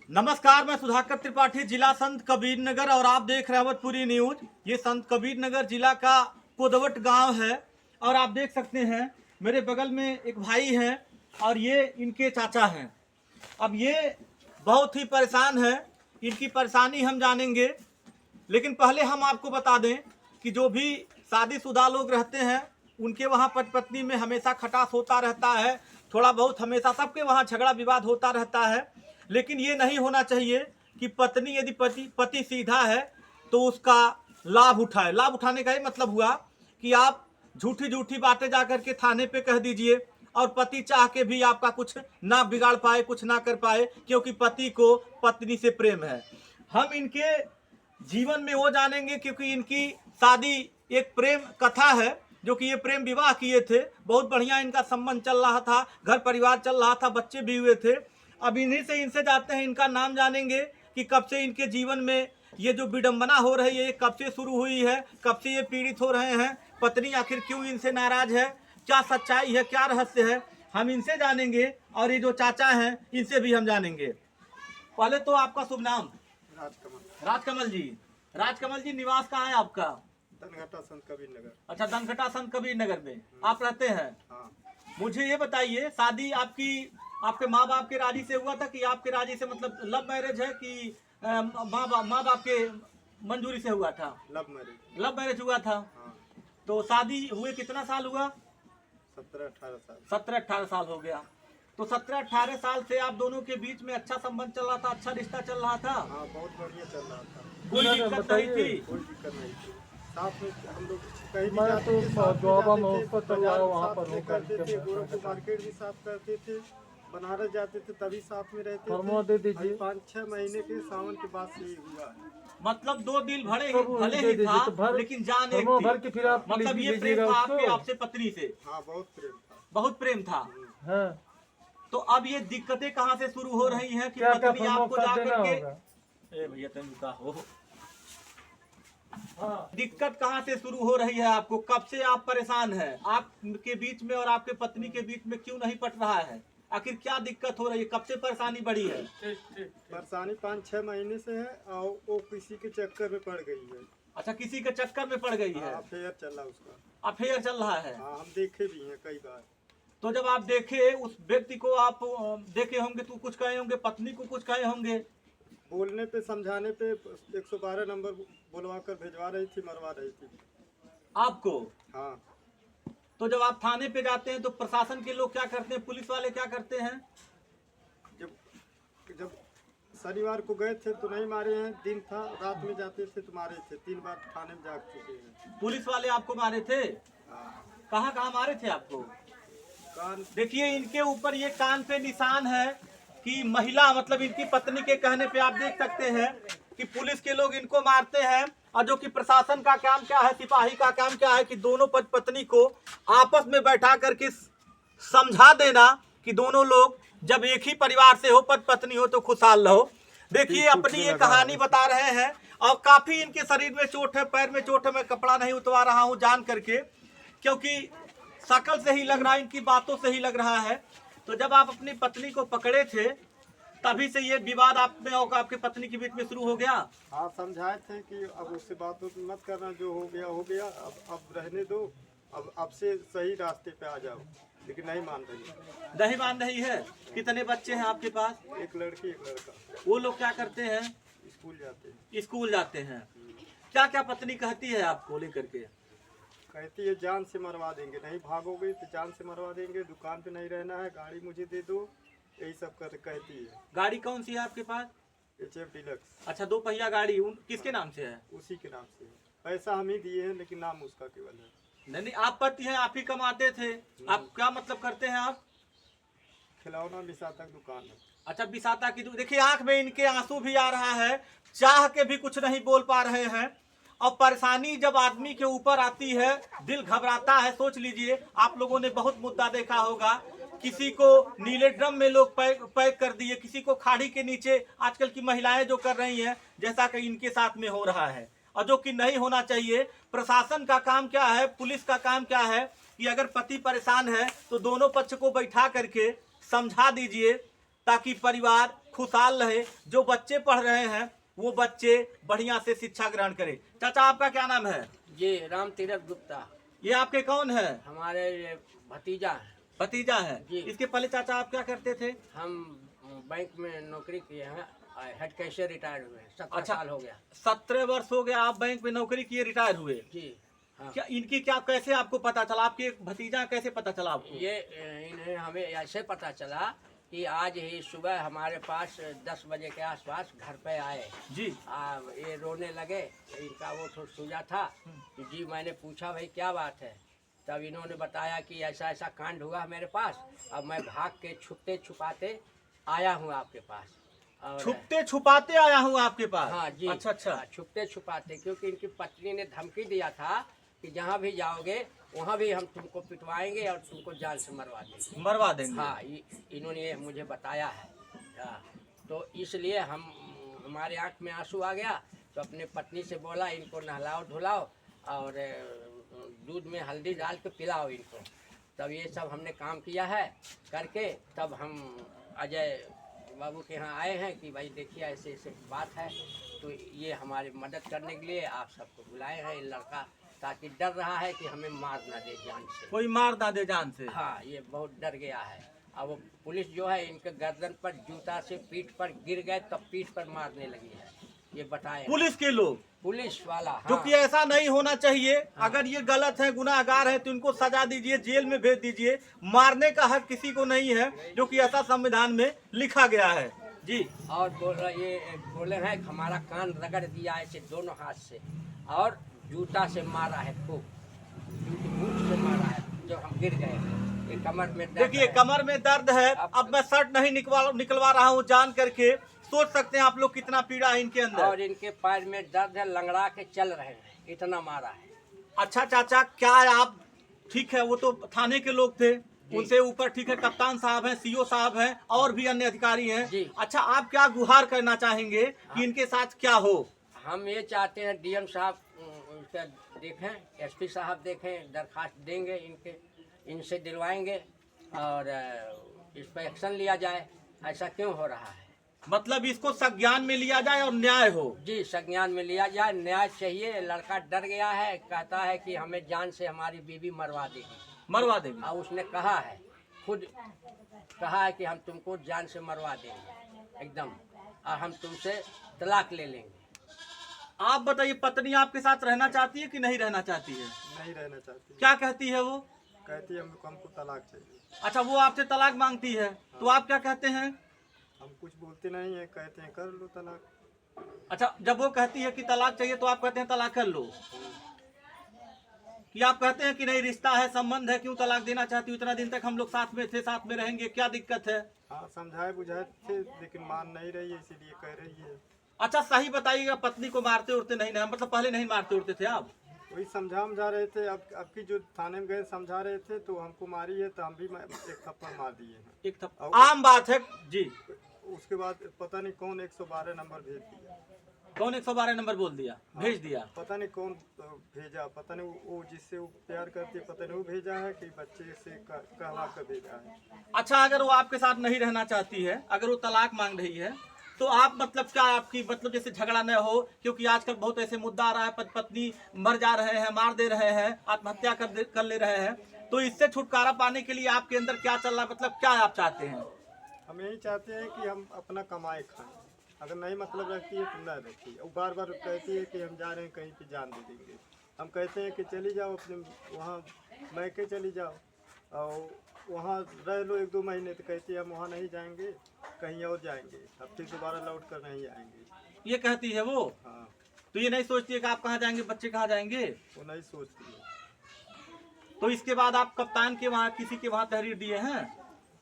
नमस्कार, मैं सुधाकर त्रिपाठी, जिला संत कबीर नगर और आप देख रहे हैं अवधपुरी न्यूज। ये संत कबीर नगर जिला का कोदवट गांव है और आप देख सकते हैं मेरे बगल में एक भाई हैं और ये इनके चाचा हैं। अब ये बहुत ही परेशान है, इनकी परेशानी हम जानेंगे, लेकिन पहले हम आपको बता दें कि जो भी शादीशुदा लोग रहते हैं उनके वहाँ पति पत्नी में हमेशा खटास होता रहता है, थोड़ा बहुत हमेशा सबके वहाँ झगड़ा विवाद होता रहता है। लेकिन ये नहीं होना चाहिए कि पत्नी यदि पति सीधा है तो उसका लाभ उठाए। लाभ उठाने का ही मतलब हुआ कि आप झूठी झूठी बातें जा करके थाने पे कह दीजिए और पति चाह के भी आपका कुछ ना बिगाड़ पाए, कुछ ना कर पाए, क्योंकि पति को पत्नी से प्रेम है। हम इनके जीवन में वो जानेंगे क्योंकि इनकी शादी एक प्रेम कथा है, जो कि ये प्रेम विवाह किए थे। बहुत बढ़िया इनका संबंध चल रहा था, घर परिवार चल रहा था, बच्चे भी हुए थे। अब इनसे जाते हैं, इनका नाम जानेंगे कि कब से इनके जीवन में ये जो विडंबना हो रही है ये कब से शुरू हुई है, कब से ये पीड़ित हो रहे हैं, पत्नी आखिर क्यों इनसे नाराज है, क्या सच्चाई है, क्या रहस्य है, हम इनसे जानेंगे। और ये जो चाचा हैं इनसे भी हम जानेंगे। पहले तो आपका शुभ नाम? राजकमल जी। राजकमल जी, निवास कहाँ है आपका? दनघटा संत कबीर नगर। अच्छा, दनघटा संत कबीर नगर में आप रहते हैं। हाँ। मुझे ये बताइए, शादी आपकी आपके माँ बाप के राजी से हुआ था कि आपके राजी से, मतलब लव मैरिज है कि माँ बाप के मंजूरी से हुआ था? Love marriage. लव मैरिज हुआ था। हाँ। तो शादी हुए कितना साल हुआ? 17-18 साल। 17-18 साल हो गया। तो 17-18 साल से आप दोनों के बीच में अच्छा संबंध चल रहा था, अच्छा रिश्ता चल रहा था? हाँ, बहुत बढ़िया चल रहा था। कोई दिक्कत नहीं थी? कोई दिक्कत नहीं थी। साथ में हम लोग कहीं भी मैं जाते तो थे, साथ में जॉब में जाते थे, ऊपर बाजार वहाँ साथ पर में होकर करते थे, के गोरखपुर मार्केट भी साथ करते थे, बनारस जाते थे तभी साथ में रहते फरमा दे दीजिए। 5-6 महीने के सावन के बाद से ही हुआ है। मतलब दो दिल भले दे ही दीजिए था, तो भर, लेकिन जान एक भर थी। के फिर आप मतलब ये प्रेम था आपके आपसे पत्नी से? हाँ, बहुत प्रेम था। बहुत प्रेम था। हाँ। तो अब ये दिक्कतें कहाँ से शुरू हो रही हैं कि क्या क्या पत्नी आपको जा करके होगा? ए भैया तुम का हो। हाँ, दिक्कत कहाँ से शुरू हो रही है आपको? कब से आप परेशान हैं? आपके बीच में और आपके पत्नी के बीच में क्यों नहीं पट रहा है? आखिर क्या दिक्कत हो रही है? कब से परेशानी बढ़ी है? परेशानी 5-6 महीने से है और वो किसी के चक्कर में पड़ गई है। अच्छा, किसी के चक्कर में पड़ गई है? अफेयर चल रहा उसका। अफेयर चल रहा है? हाँ, हम देखे भी हैं कई बार। तो जब आप देखे उस व्यक्ति को, आप देखे होंगे तो कुछ कहे होंगे, पत्नी को कुछ कहे होंगे? बोलने पे, समझाने पे 112 नंबर बुलवा कर भेजवा रही थी, मरवा रही थी आपको। हाँ। तो जब आप थाने पे जाते हैं तो प्रशासन के लोग क्या करते हैं, पुलिस वाले क्या करते हैं? जब शनिवार को गए थे तो नहीं मारे हैं, दिन था, रात में जाते थे तो मारे थे। 3 बार थाने में जा चुके हैं। पुलिस वाले आपको मारे थे? हाँ। कहाँ कहाँ मारे थे आपको? कान। देखिए, इनके ऊपर ये कान पे निशान है कि महिला, मतलब इनकी पत्नी के कहने पे आप देख सकते हैं कि पुलिस के लोग इनको मारते हैं। और जो कि प्रशासन का काम क्या है, सिपाही का काम क्या है कि दोनों पत्नी को आपस में बैठा करके समझा देना कि दोनों लोग जब एक ही परिवार से हो, पति पत्नी हो, तो खुशहाल रहो। देखिए, अपनी ये कहानी बता रहे हैं और काफी इनके शरीर में चोट है, पैर में चोट है। मैं कपड़ा नहीं उतरवा रहा हूँ जान करके, क्योंकि शकल से ही लग रहा है, इनकी बातों से ही लग रहा है। तो जब आप अपनी पत्नी को पकड़े थे तभी से ये विवाद आप में और आपके पत्नी के बीच में शुरू हो गया? हाँ, समझाए थे कि अब उससे बात मत करना, जो हो गया हो गया, अब रहने दो, अब से सही रास्ते पे आ जाओ। लेकिन नहीं मान रही। नहीं मान रही है। कितने बच्चे हैं आपके पास? एक लड़की, एक लड़का। वो लोग क्या करते हैं? स्कूल जाते हैं। स्कूल जाते हैं। क्या क्या पत्नी कहती है आपको लेकर के? कहती है जान से मरवा देंगे, नहीं भागोगे तो जान से मरवा देंगे, दुकान पे नहीं रहना है, गाड़ी मुझे दे दो, यही सब कहती है। गाड़ी कौन सी है आपके पास? HF deluxe. अच्छा, 2 पहिया गाड़ी। किसके नाम से है? उसी के नाम से है। पैसा हम ही दिए हैं, लेकिन नाम उसका केवल है। नहीं, आप पति हैं, आप ही कमाते थे। आप क्या मतलब करते हैं आप? खिलौना बिसाता दुकान है। अच्छा, बिसाता की। देखिए, आंख में इनके आंसू भी आ रहा है, चाह के भी कुछ नहीं बोल पा रहे हैं। और परेशानी जब आदमी के ऊपर आती है, दिल घबराता है। सोच लीजिए, आप लोगों ने बहुत मुद्दा देखा होगा, किसी को नीले ड्रम में लोग पैक कर दिए, किसी को खाड़ी के नीचे आजकल की महिलाएं जो कर रही हैं, जैसा कि इनके साथ में हो रहा है, और जो कि नहीं होना चाहिए। प्रशासन का काम क्या है, पुलिस का काम क्या है कि अगर पति परेशान है तो दोनों पक्ष को बैठा करके समझा दीजिए ताकि परिवार खुशहाल रहे, जो बच्चे पढ़ रहे हैं वो बच्चे बढ़िया से शिक्षा ग्रहण करें। चाचा आपका क्या नाम है? जी राम तीरथ गुप्ता, ये आपके कौन है? हमारे ये भतीजा है। भतीजा है। जी। इसके पहले चाचा आप क्या करते थे? हम बैंक में नौकरी किए हैं, हेड कैशियर रिटायर हुए हैं, 17 अच्छा। साल हो गया। 17 वर्ष हो गया आप बैंक में नौकरी किए, रिटायर हुए। जी हाँ। क्या इनकी क्या कैसे आपको पता चला? आपके एक भतीजा कैसे पता चला आपको? ये इन्हें हमें ऐसे पता चला कि आज ही सुबह हमारे पास 10 बजे के आसपास घर पे आए। जी। ये रोने लगे, इनका वो थोड़ा सूजा था। तो जी मैंने पूछा भाई क्या बात है, तब इन्होंने बताया कि ऐसा ऐसा कांड हुआ है मेरे पास, अब मैं भाग के छुपते छुपाते आया हूँ आपके पास। और छुपते छुपाते आया हूँ आपके पास? हाँ जी। अच्छा अच्छा। हाँ, छुपते छुपाते, क्योंकि इनकी पत्नी ने धमकी दिया था कि जहाँ भी जाओगे वहाँ भी हम तुमको पिटवाएंगे और तुमको जान से मरवा देंगे। मरवा देंगे। हाँ, इन्होंने ये मुझे बताया है। हाँ, तो इसलिए हमारे आँख में आंसू आ गया, तो अपने पत्नी से बोला इनको नहलाओ धुलाओ और दूध में हल्दी डाल के पिलाओ इनको। तब ये सब हमने काम किया है करके, तब हम अजय बाबू के यहाँ आए हैं कि भाई देखिए ऐसे ऐसे बात है, तो ये हमारी मदद करने के लिए आप सबको बुलाए हैं। ये लड़का ताकि डर रहा है कि हमें मार ना दे जान से, कोई मार ना दे जान से। हाँ, ये बहुत डर गया है। अब वो पुलिस जो है इनके गर्दन पर जूता से पीठ पर गिर गए, तब पीठ पर मारने लगी है, ये बताए पुलिस के लोग, पुलिस वाला। जो हाँ, कि ऐसा नहीं होना चाहिए। अगर ये गलत है, गुनाहगार है, तो इनको सजा दीजिए, जेल में भेज दीजिए। मारने का हक किसी को नहीं है, जो कि ऐसा संविधान में लिखा गया है। जी। और बोले हैं कि हमारा कान रगड़ दिया ऐसे दोनों हाथ से, और जूता से मारा है, खूब बूट से मारा है जब हम गिर गए। ये कमर में दर्द देखिए है। कमर में दर्द है। अब मैं शर्ट नहीं निकलवा रहा हूँ जान करके। सोच सकते हैं आप लोग कितना पीड़ा है इनके अंदर। और इनके पैर में दर्द है, लंगड़ा के चल रहे हैं, इतना मारा है। अच्छा चाचा, क्या आप ठीक है, वो तो थाने के लोग थे, उनसे ऊपर ठीक है कप्तान साहब हैं, सीओ साहब हैं, और भी अन्य अधिकारी हैं। जी। अच्छा, आप क्या गुहार करना चाहेंगे कि इनके साथ क्या हो? हम ये चाहते हैं डीएम साहब उसका देखें, एसपी साहब देखें, दरखास्त देंगे इनसे दिलवाएंगे और इस पर एक्शन लिया जाए। ऐसा क्यों हो रहा है? मतलब इसको संज्ञान में लिया जाए और न्याय हो। जी, संज्ञान में लिया जाए, न्याय चाहिए। लड़का डर गया है, कहता है कि हमें जान से हमारी बीवी मरवा देगी, मरवा देंगे। और उसने कहा है, खुद कहा है कि हम तुमको जान से मरवा देंगे एकदम, और हम तुमसे तलाक ले लेंगे। आप बताइए, पत्नी आपके साथ रहना चाहती है कि नहीं रहना चाहती है? नहीं रहना चाहती। क्या कहती है वो? कहती है हमको तलाक चाहिए। अच्छा, वो आपसे तलाक मांगती है, तो आप क्या कहते हैं? हम कुछ बोलते नहीं है, कहते हैं कर लो तलाक। अच्छा, जब वो कहती है कि तलाक चाहिए तो आप कहते हैं तलाक कर लो, कि आप कहते हैं कि नहीं रिश्ता है, संबंध है, क्यों तलाक देना चाहती हूँ? इतना दिन तक हम लोग साथ में थे, साथ में रहेंगे, क्या दिक्कत है? हाँ, समझाए बुझाए थे, लेकिन मान नहीं रही है, इसीलिए कह रही है। अच्छा, सही बताइएगा, पत्नी को मारते उड़ते नहीं ना, मतलब पहले नहीं मारते उड़ते थे आप? वही समझा रहे थे। अब की जो थाने में गए समझा रहे थे, तो हमको मारी है, तो हम भी एक थप्पड़ मार दिए हैं। एक आम बात है जी। उसके बाद पता नहीं कौन 112 नंबर भेज दिया। कौन 112 नंबर बोल दिया, भेज दिया? पता नहीं कौन भेजा, पता नहीं वो जिससे वो प्यार करती है, पता नहीं वो भेजा है कि बच्चे से कहवा कर भेजा है। अच्छा, अगर वो आपके साथ नहीं रहना चाहती है, अगर वो तलाक मांग रही है, तो आप मतलब क्या, आपकी मतलब जैसे झगड़ा न हो, क्योंकि आजकल बहुत ऐसे मुद्दा आ रहा है, पत्नी मर जा रहे हैं, मार दे रहे हैं, आत्महत्या कर ले रहे हैं, तो इससे छुटकारा पाने के लिए आपके अंदर क्या चल रहा है, मतलब क्या आप चाहते हैं? हम यही चाहते हैं कि हम अपना कमाए खाएं। अगर नहीं मतलब रखती है तो न रखिए। वो बार बार कहती है कि हम जा रहे हैं कहीं पे, जान दे देंगे। हम कहते हैं कि चली जाओ अपने वहाँ मैके चली जाओ और वहाँ रह लो 1-2 महीने, तो कहती है हम वहाँ नहीं जाएंगे, कहीं और जाएंगे, अब फिर दोबारा लौट कर नहीं आएंगे। ये कहती है वो? हाँ। तो ये नहीं सोचती है कि आप कहाँ जाएंगे, बच्चे कहाँ जाएंगे? वो नहीं सोचती है। तो इसके बाद आप कप्तान के वहाँ, किसी के वहाँ तहरीर दिए हैं?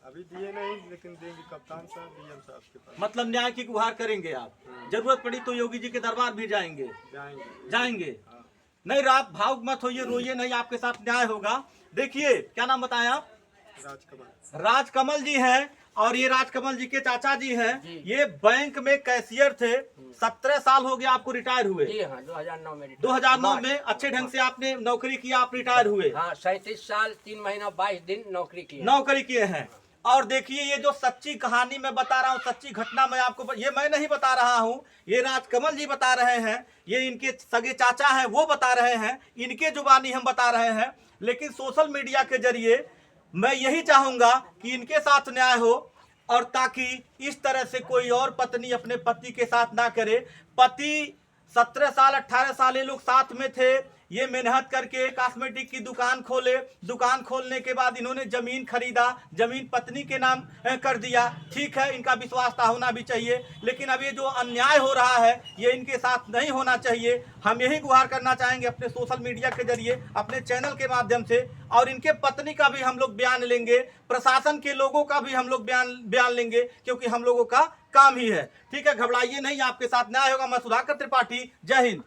अभी दिए नहीं, लेकिन देंगे कप्तान साहब, डीएम साहब के पास। मतलब न्याय की गुहार करेंगे आप? जरूरत पड़ी तो योगी जी के दरबार भी जाएंगे? जाएंगे। हाँ। नहीं, आप भावुक मत होइए, रोइए नहीं, आपके साथ न्याय होगा। देखिए, क्या नाम बताएं आप? राजकमल। राजकमल जी हैं, और ये राजकमल जी के चाचा जी हैं। जी। ये बैंक में कैशियर थे, 17 साल हो गया आपको रिटायर हुए? जी हाँ, 2009 में 2009 में अच्छे ढंग से आपने नौकरी किया, आप रिटायर हुए? हाँ, 37 साल 3 महीना 22 दिन नौकरी की। नौकरी किए हैं। और देखिए ये जो सच्ची कहानी मैं बता रहा हूँ, सच्ची घटना मैं आपको, ये मैं नहीं बता रहा हूँ, ये राजकमल जी बता रहे हैं, ये इनके सगे चाचा हैं वो बता रहे हैं, इनके जुबानी हम बता रहे हैं। लेकिन सोशल मीडिया के जरिए मैं यही चाहूँगा कि इनके साथ न्याय हो, और ताकि इस तरह से कोई और पत्नी अपने पति के साथ ना करे। पति 17 साल 18 साल ये लोग साथ में थे, ये मेहनत करके कॉस्मेटिक की दुकान खोले, दुकान खोलने के बाद इन्होंने जमीन खरीदा, जमीन पत्नी के नाम कर दिया। ठीक है, इनका विश्वास होना भी चाहिए, लेकिन अब ये जो अन्याय हो रहा है ये इनके साथ नहीं होना चाहिए। हम यही गुहार करना चाहेंगे अपने सोशल मीडिया के जरिए, अपने चैनल के माध्यम से, और इनके पत्नी का भी हम लोग बयान लेंगे, प्रशासन के लोगों का भी हम लोग बयान लेंगे, क्योंकि हम लोगों का काम ही है। ठीक है, घबराइए नहीं, आपके साथ न्याय होगा। मैं सुधाकर त्रिपाठी, जय हिंद।